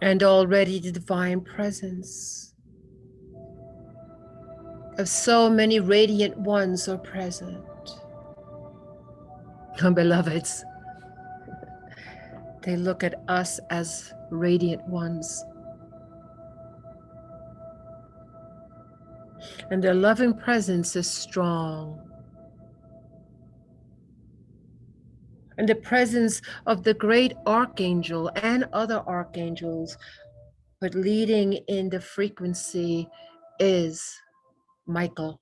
And already the divine presence of so many radiant ones are present. Beloveds, they look at us as radiant ones. And their loving presence is strong. And the presence of the great archangel and other archangels, but leading in the frequency is Michael.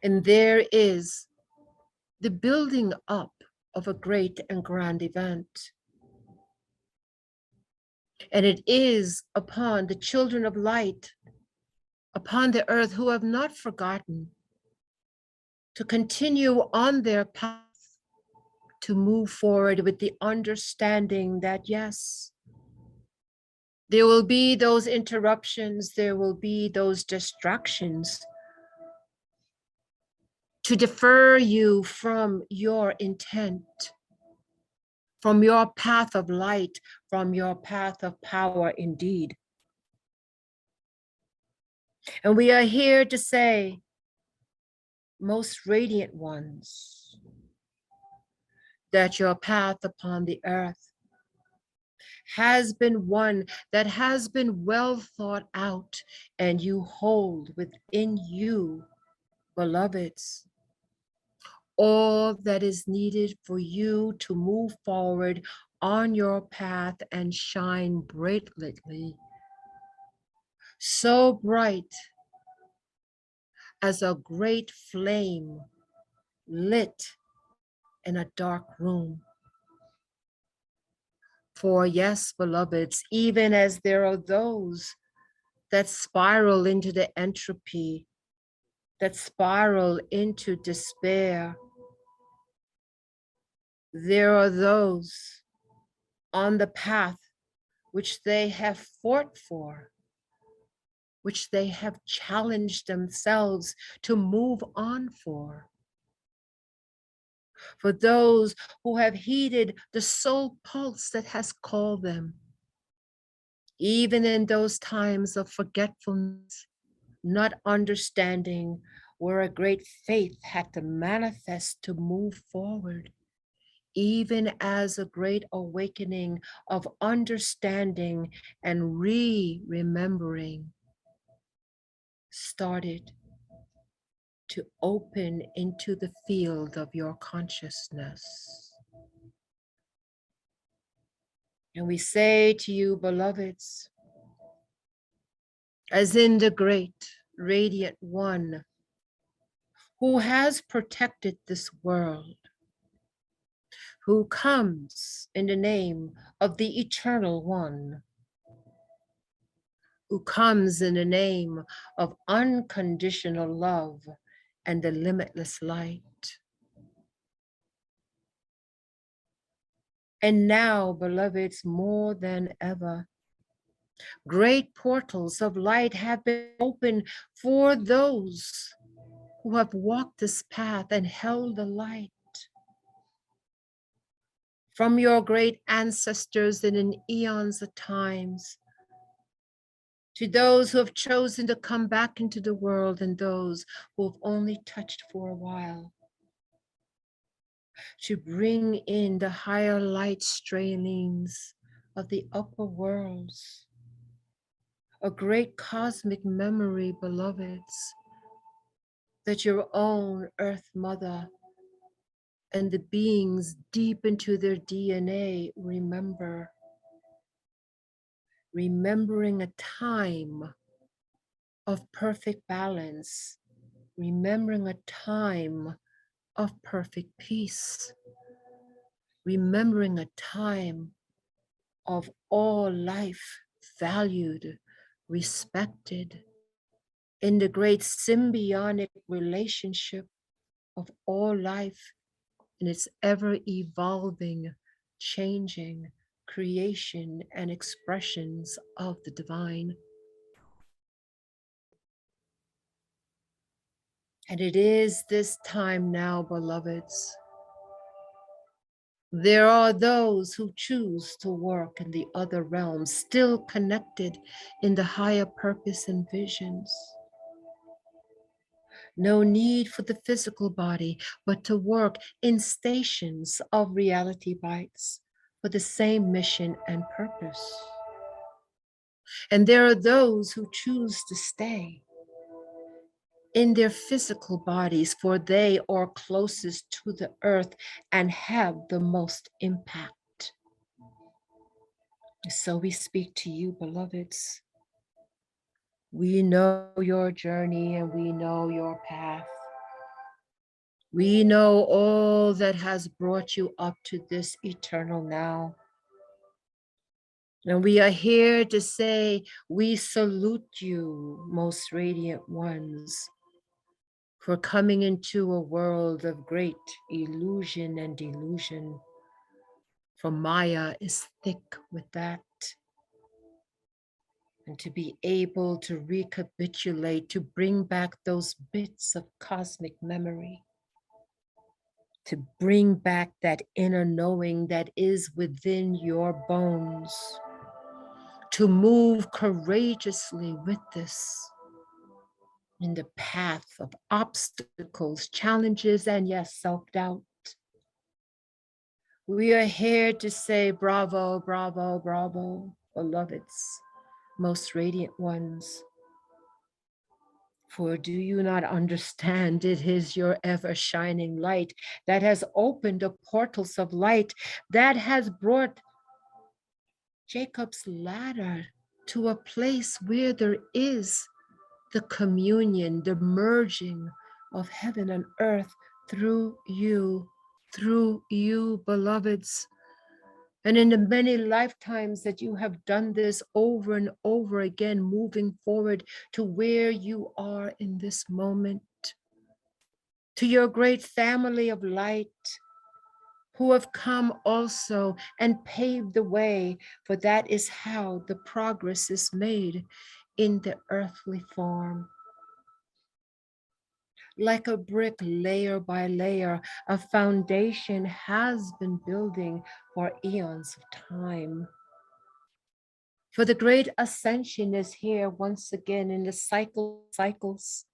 And there is the building up of a great and grand event. And it is upon the children of light, upon the earth who have not forgotten to continue on their path, to move forward with the understanding that, yes, there will be those interruptions, there will be those distractions to defer you from your intent, from your path of light, from your path of power indeed. And we are here to say, most radiant ones, that your path upon the earth has been one that has been well thought out, and you hold within you, beloveds, all that is needed for you to move forward on your path and shine brightly, so bright as a great flame lit in a dark room. For yes, beloveds, even as there are those that spiral into the entropy, that spiral into despair, there are those on the path which they have fought for, which they have challenged themselves to move on for. For those who have heeded the soul pulse that has called them, even in those times of forgetfulness, not understanding where a great faith had to manifest to move forward, even as a great awakening of understanding and remembering started to open into the field of your consciousness. And we say to you, beloveds, as in the great radiant one who has protected this world, who comes in the name of the Eternal One, who comes in the name of unconditional love and the limitless light. And now, beloveds, more than ever, great portals of light have been opened for those who have walked this path and held the light. From your great ancestors and in eons of times, to those who have chosen to come back into the world and those who have only touched for a while, to bring in the higher light strainings of the upper worlds, a great cosmic memory, beloveds, that your own Earth Mother and the beings deep into their DNA remember, remembering a time of perfect balance, remembering a time of perfect peace, remembering a time of all life valued, respected, in the great symbiotic relationship of all life in its ever evolving, changing creation and expressions of the divine. And it is this time now, beloveds, There are those who choose to work in the other realms, still connected in the higher purpose and visions. No need for the physical body, but to work in stations of reality bites for the same mission and purpose. And there are those who choose to stay in their physical bodies, for they are closest to the earth and have the most impact. So we speak to you, beloveds. We know your journey and we know your path. We know all that has brought you up to this eternal now. And we are here to say, we salute you, most radiant ones, for coming into a world of great illusion and delusion. For Maya is thick with that. And to be able to recapitulate, to bring back those bits of cosmic memory, to bring back that inner knowing that is within your bones, to move courageously with this in the path of obstacles, challenges, and yes, self-doubt. We are here to say bravo, bravo, bravo, beloveds, most radiant ones. For do you not understand it is your ever shining light that has opened the portals of light, that has brought Jacob's ladder to a place where there is the communion, the merging of heaven and earth through you, beloveds. And in the many lifetimes that you have done this over and over again, moving forward to where you are in this moment, to your great family of light, who have come also and paved the way, for that is how the progress is made in the earthly form. Like a brick, layer by layer, a foundation has been building for eons of time. For the great ascension is here once again in the cycle of cycles.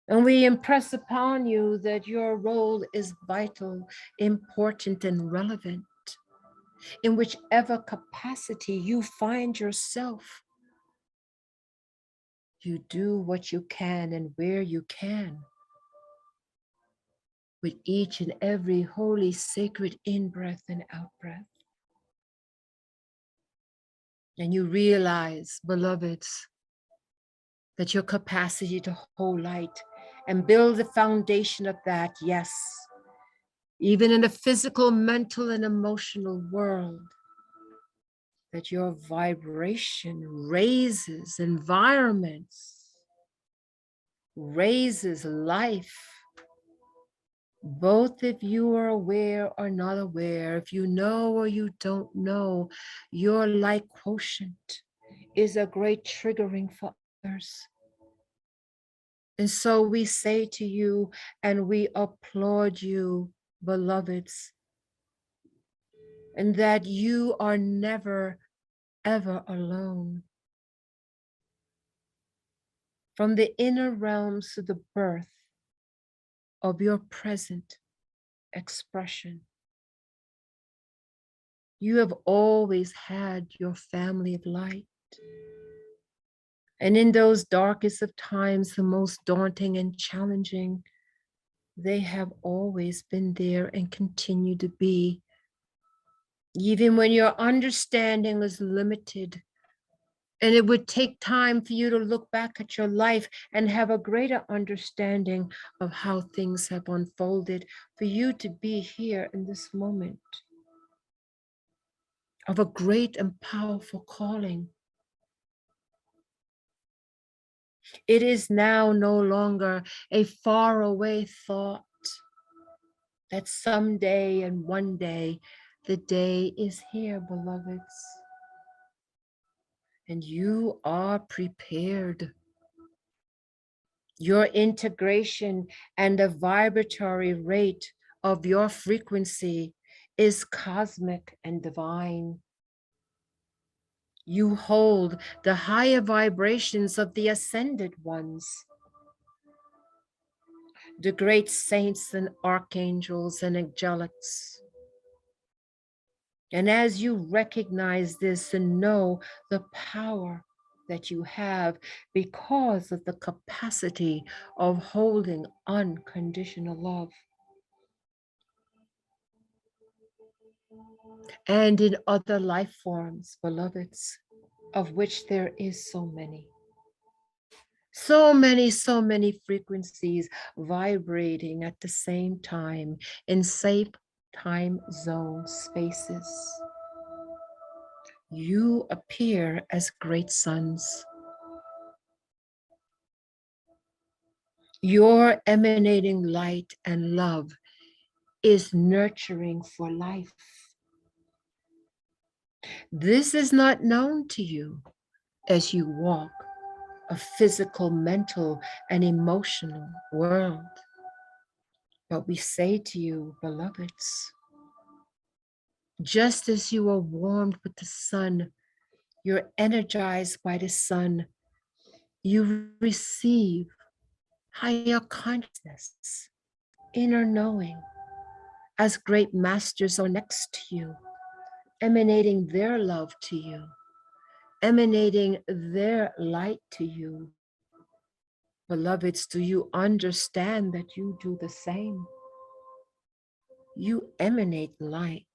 And we impress upon you that your role is vital, important, and relevant in whichever capacity you find yourself. You do what you can and where you can, with each and every holy, sacred in-breath and out-breath. And you realize, beloveds, that your capacity to hold light and build the foundation of that, yes, even in the physical, mental, and emotional world, that your vibration raises environments, raises life. Both if you are aware or not aware, if you know or you don't know, your light quotient is a great triggering for others. And so we say to you and we applaud you, beloveds, and that you are never, ever alone. From the inner realms to the birth of your present expression, you have always had your family of light. And in those darkest of times, the most daunting and challenging, they have always been there and continue to be. Even when your understanding is limited, and it would take time for you to look back at your life and have a greater understanding of how things have unfolded, for you to be here in this moment of a great and powerful calling. It is now no longer a faraway thought that someday and one day, the day is here, beloveds. And you are prepared. Your integration and the vibratory rate of your frequency is cosmic and divine. You hold the higher vibrations of the ascended ones, the great saints and archangels and angelics. And as you recognize this and know the power that you have because of the capacity of holding unconditional love, and in other life forms, beloveds, of which there is so many. So many frequencies vibrating at the same time in safe time zone spaces. You appear as great sons. Your emanating light and love is nurturing for life. This is not known to you as you walk a physical, mental, and emotional world. But we say to you, beloveds, just as you are warmed with the sun, you're energized by the sun, you receive higher consciousness, inner knowing, as great masters are next to you, emanating their love to you, emanating their light to you. Beloveds, do you understand that you do the same? You emanate light.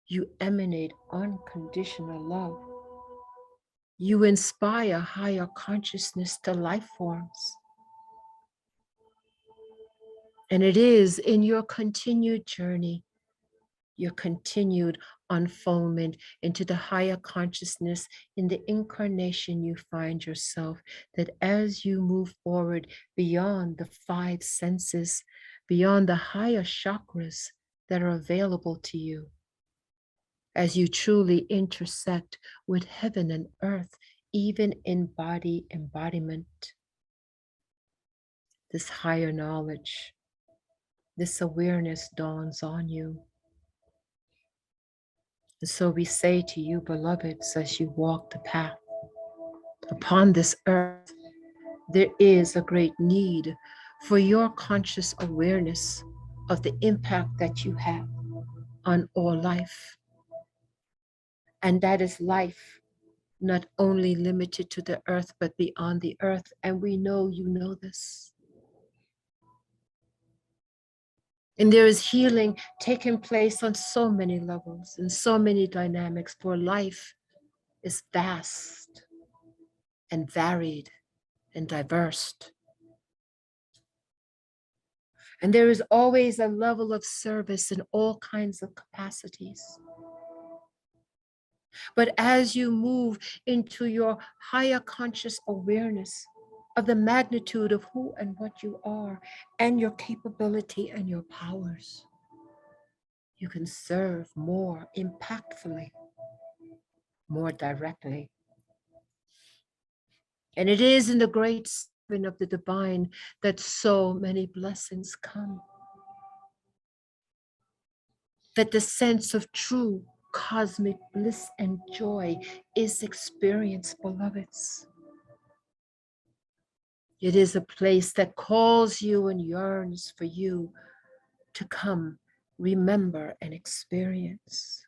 You emanate unconditional love. You inspire higher consciousness to life forms. And it is in your continued journey, your continued unfoldment into the higher consciousness in the incarnation you find yourself, that as you move forward beyond the five senses, beyond the higher chakras that are available to you, as you truly intersect with heaven and earth, even in body embodiment, this higher knowledge, this awareness dawns on you. And so we say to you, beloveds, as you walk the path upon this earth, there is a great need for your conscious awareness of the impact that you have on all life. And that is life, not only limited to the earth, but beyond the earth. And we know you know this. And there is healing taking place on so many levels and so many dynamics, for life is vast and varied and diverse. And there is always a level of service in all kinds of capacities. But as you move into your higher conscious awareness of the magnitude of who and what you are, and your capability and your powers, you can serve more impactfully, more directly. And it is in the great serving of the divine that so many blessings come, that the sense of true cosmic bliss and joy is experienced, beloveds. It is a place that calls you and yearns for you to come, remember, and experience.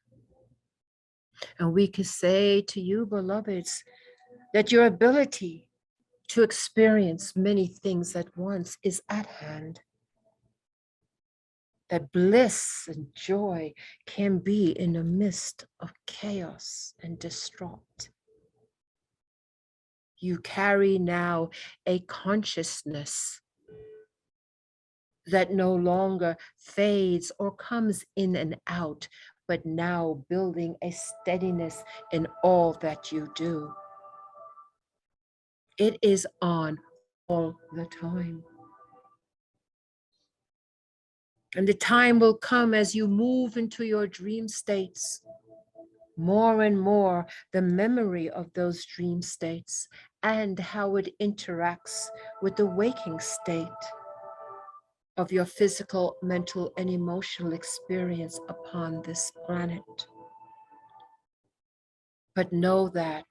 And we can say to you, beloveds, that your ability to experience many things at once is at hand. That bliss and joy can be in the midst of chaos and distraught. You carry now a consciousness that no longer fades or comes in and out, but now building a steadiness in all that you do. It is on all the time. And the time will come as you move into your dream states, more and more the memory of those dream states and how it interacts with the waking state of your physical, mental, and emotional experience upon this planet. But know that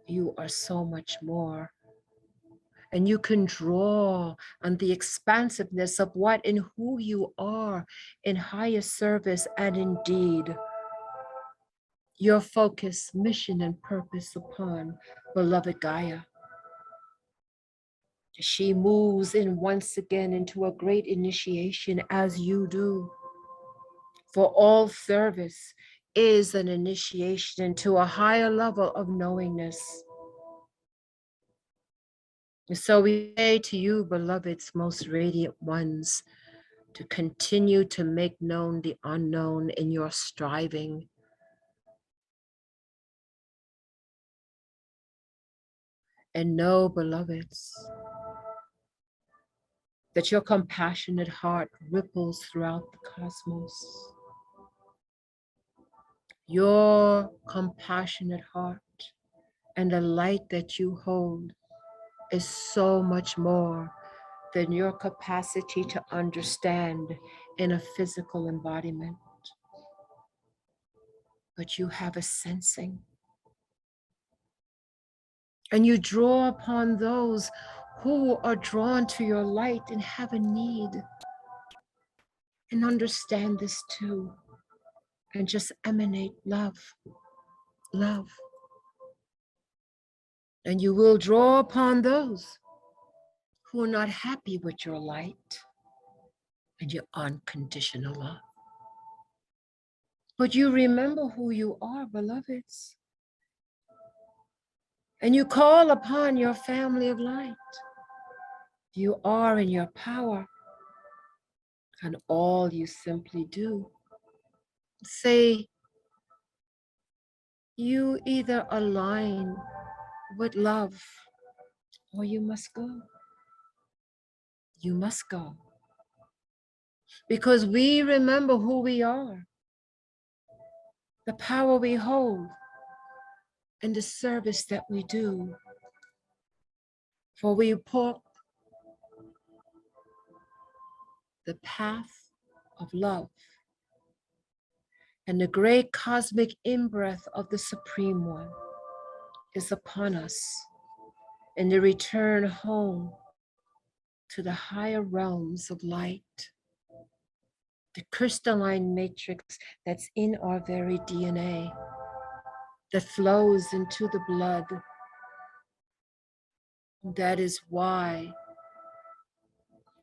you are so much more. And you can draw on the expansiveness of what and who you are in higher service and indeed your focus, mission, and purpose upon beloved Gaia. She moves in once again into a great initiation as you do. For all service is an initiation into a higher level of knowingness. And so we say to you, beloveds, most radiant ones, to continue to make known the unknown in your striving. And know, beloveds, that your compassionate heart ripples throughout the cosmos. Your compassionate heart and the light that you hold is so much more than your capacity to understand in a physical embodiment. But you have a sensing. And you draw upon those who are drawn to your light and have a need. And understand this too. And just emanate love, love. And you will draw upon those who are not happy with your light and your unconditional love. But you remember who you are, beloveds. And you call upon your family of light. You are in your power. And all you simply do, say, you either align with love or you must go. You must go. Because we remember who we are, the power we hold, and the service that we do. For we walk the path of love, and the great cosmic in-breath of the Supreme One is upon us in the return home to the higher realms of light, the crystalline matrix that's in our very DNA, that flows into the blood. That is why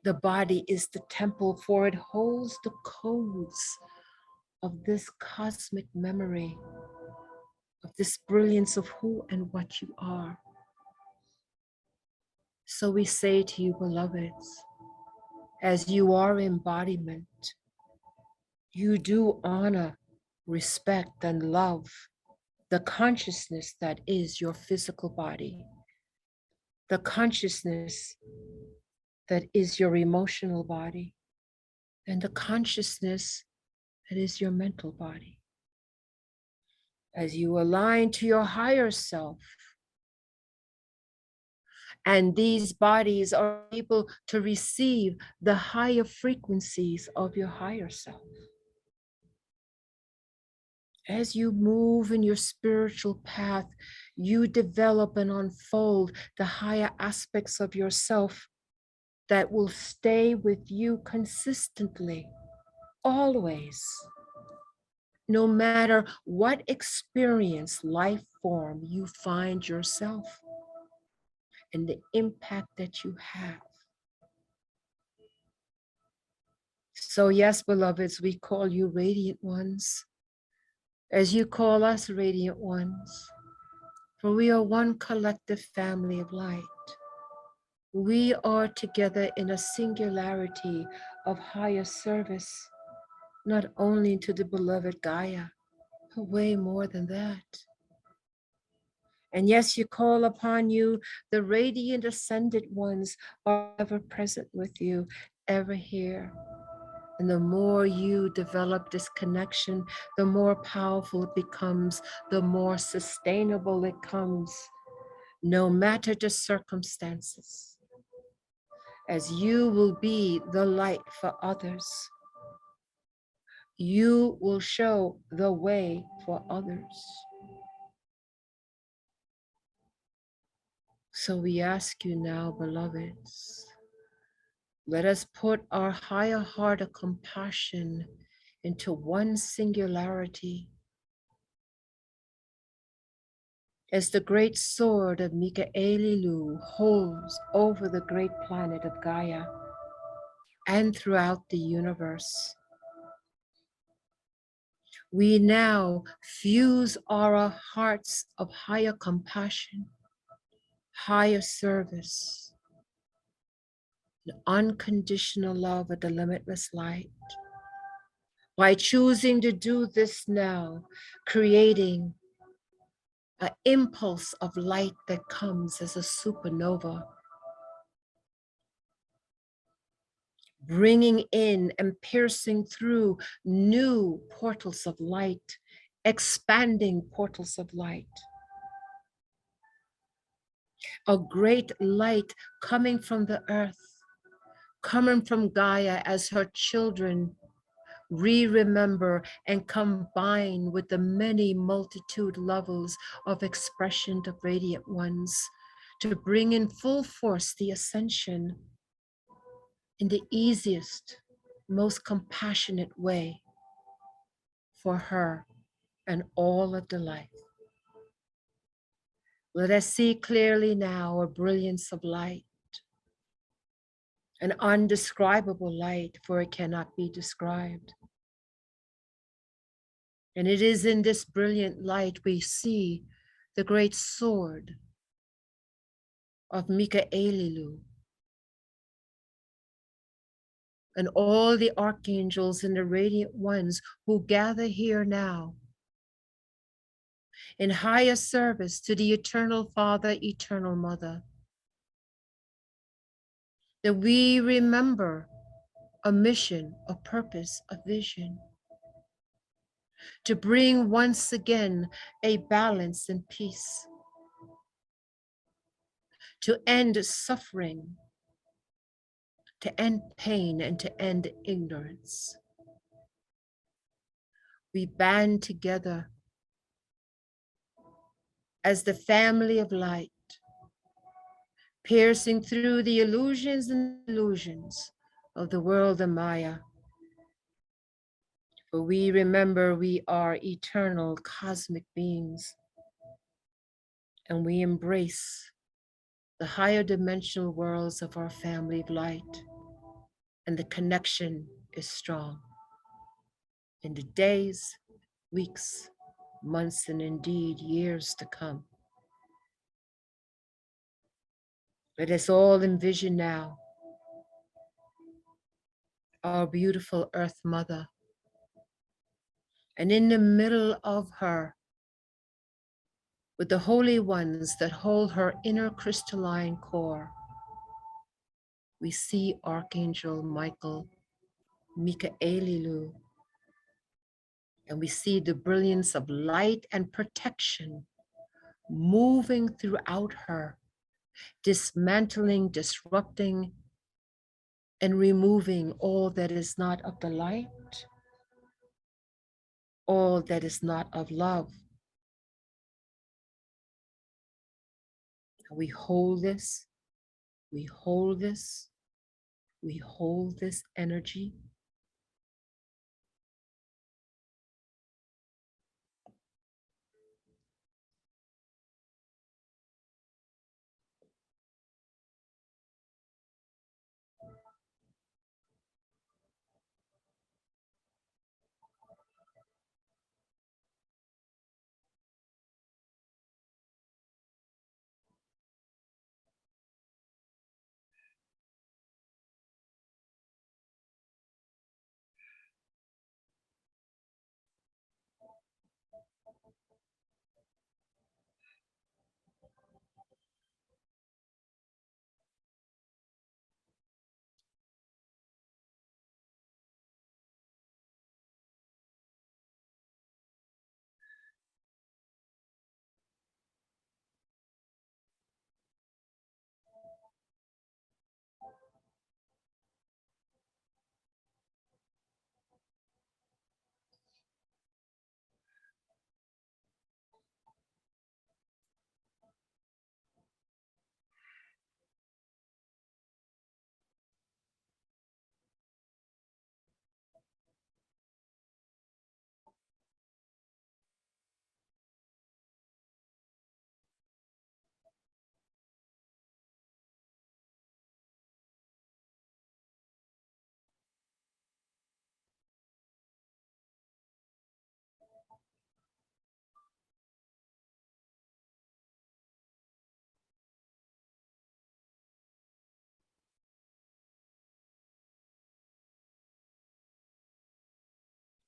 the body is the temple, for it holds the codes of this cosmic memory, of this brilliance of who and what you are. So we say to you, beloveds, as you are embodiment, you do honor, respect, and love the consciousness that is your physical body, the consciousness that is your emotional body, and the consciousness that is your mental body. As you align to your higher self, and these bodies are able to receive the higher frequencies of your higher self. As you move in your spiritual path, you develop and unfold the higher aspects of yourself that will stay with you consistently, always, no matter what experience, life form you find yourself, and the impact that you have. So yes, beloveds, we call you radiant ones, as you call us radiant ones, for we are one collective family of light. We are together in a singularity of higher service, not only to the beloved Gaia, but way more than that. And yes, you call upon you, the radiant ascended ones are ever present with you, ever here. And the more you develop this connection, the more powerful it becomes, the more sustainable it comes, no matter the circumstances. as you will be the light for others. You will show the way for others. So we ask you now, beloveds, let us put our higher heart of compassion into one singularity. As the great sword of Michaelilu holds over the great planet of Gaia and throughout the universe, we now fuse our hearts of higher compassion, higher service, and unconditional love of the limitless light. By choosing to do this now, creating an impulse of light that comes as a supernova, bringing in and piercing through new portals of light, expanding portals of light. A great light coming from the earth, coming from Gaia as her children remember and combine with the many multitude levels of expression of radiant ones to bring in full force the ascension in the easiest, most compassionate way for her and all of the life. Let us see clearly now a brilliance of light, an undescribable light, for it cannot be described. And it is in this brilliant light we see the great sword of Michaelilu and all the archangels and the radiant ones who gather here now in higher service to the eternal Father, eternal Mother, that we remember a mission, a purpose, a vision, to bring once again a balance and peace, to end suffering, to end pain, and to end ignorance. We band together as the family of light, piercing through the illusions and illusions of the world of Maya. For we remember we are eternal cosmic beings, and we embrace the higher dimensional worlds of our family of light, and the connection is strong. In the days, weeks, months, and indeed years to come, let us all envision now our beautiful Earth Mother, and in the middle of her, with the holy ones that hold her inner crystalline core, we see Archangel Michael, Michaelilu, and we see the brilliance of light and protection moving throughout her, dismantling, disrupting, and removing all that is not of the light, all that is not of love. We hold this, we hold this, we hold this energy.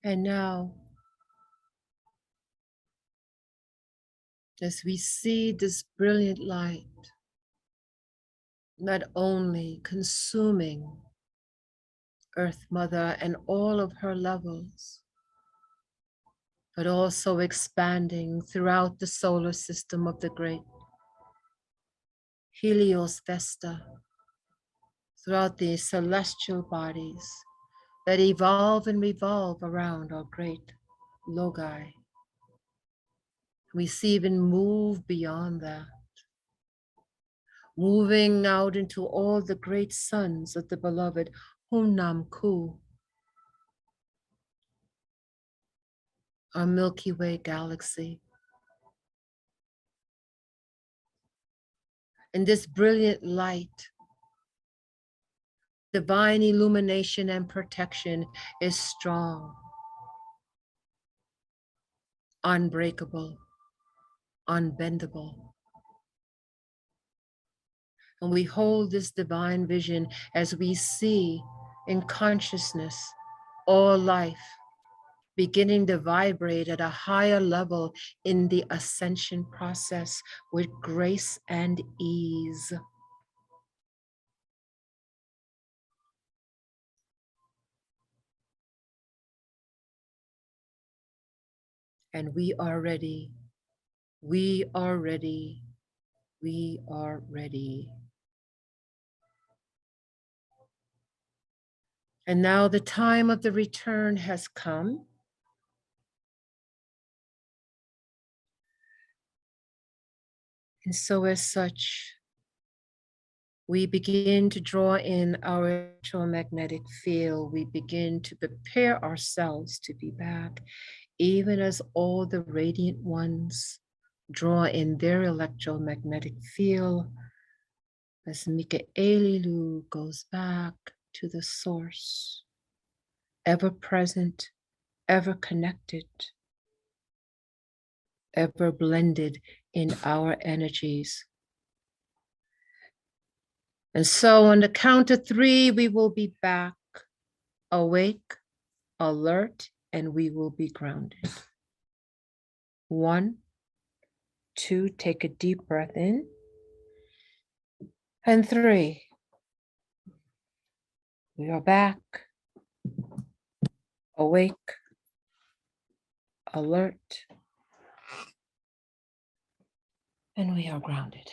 And now, as we see this brilliant light, not only consuming Earth Mother and all of her levels, but also expanding throughout the solar system of the great Helios Vesta, throughout the celestial bodies that evolve and revolve around our great Logi. We see even move beyond that, moving out into all the great suns of the beloved Humnam Ku, our Milky Way galaxy. And this brilliant light, divine illumination and protection is strong, unbreakable, unbendable. And we hold this divine vision as we see in consciousness all life beginning to vibrate at a higher level in the ascension process with grace and ease. And we are ready. We are ready. We are ready. And now the time of the return has come. And so as such, we begin to draw in our electromagnetic field. We begin to prepare ourselves to be back, even as all the radiant ones draw in their electromagnetic field, as Michaelilu goes back to the source, ever present, ever connected, ever blended in our energies. And so on the count of 3, we will be back, awake, alert, and we will be grounded. 1, 2, take a deep breath in. And 3, we are back, awake, alert, and we are grounded.